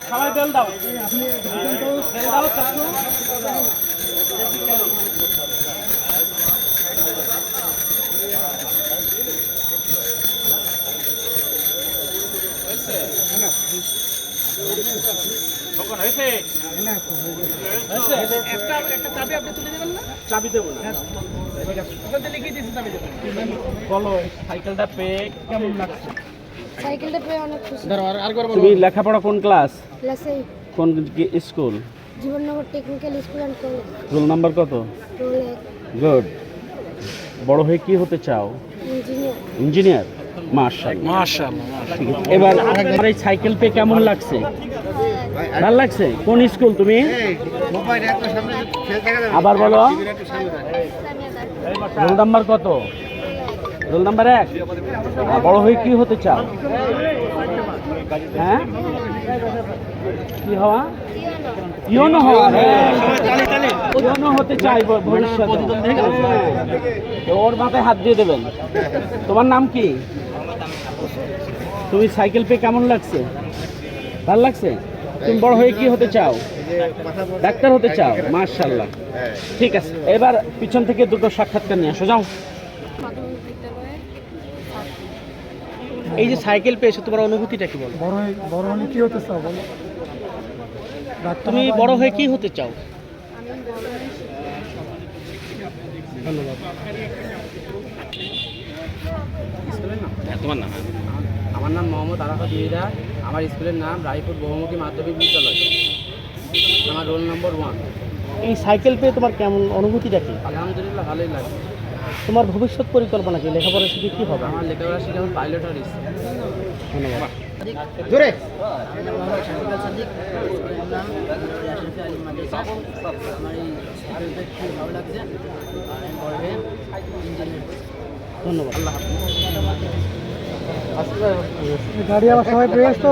সবাই বেল দাও, বেল দাও চাকু। কখন হয়েছে? একটা চাবি আপনি তুলে দেবেন না? চাবি দেবো না। ওখানে লিখিয়ে দিয়েছি চাবি দেবো। বলো সাইকেলটা পেয়ে কেমন লাগছে? সাইকেলটা পেয়ে অনেক খুশি। তুমি লেখাপড়া কোন ক্লাস? ক্লাস 8 কোন school? Jibannagar technical school and college. Roll number কত? Roll good. বড় হয়ে কি হতে চাও? ইঞ্জিনিয়ার। ইঞ্জিনিয়ার। মাশাআল্লাহ। ঠিক আছে। এবার আমার এই সাইকেল পেয়ে কেমন লাগছে? ভালো লাগছে? কোন স্কুল তুমি? আবার বলো। রোল নাম্বার কত? Roll number 1। বড় হয়ে কি হতে চাও? হ্যাঁ, কি হওয়া? ইউনো হওয়া। ইউনো হতে চাই ভবিষ্যতে। ওর মাথায় হাত দিয়ে দেবেন। তোমার নাম কি? তুমি সাইকেল পেয়ে কেমন লাগছে? ভালো লাগছে? তুমি বড় হয়ে কি হতে চাও? ডাক্তার হতে চাও? মাশাআল্লাহ। ঠিক আছে, এবার পিছন থেকে দুটো সাক্ষাৎকার নিয়ে আসো, যাও। এই যে সাইকেল পেয়েছো, তোমার অনুভূতিটা কি বলো? বড় হলে কি হতে চাও বলো? তুমি বড় হয়ে কি হতে চাও? ধন্যবাদ। তোমার নাম? আমার নাম মোহাম্মদ আরাফাত মির্জা। আমার স্কুলের নাম রায়পুর বহুমুখী মাধ্যমিক বিদ্যালয়। আমার রোল নম্বর 1। এই সাইকেল পেয়ে তোমার কেমন অনুভূতিটা কি? আলহামদুলিল্লাহ ভালোই লাগে। তোমার ভবিষ্যৎ পরিকল্পনা কি? লেখাপড়া শিখে কি হবে? আমার লেখাপড়া শিখে আমার পাইলট হওয়ার ইচ্ছা। ধন্যবাদ। জোরে। আমার এই সাইকেলটা খুব ভালো লাগছে আর আমি বড় হয়ে ইঞ্জিনিয়ার। ধন্যবাদ। গাড়ি আবার সবাই পেয়ে আসতো।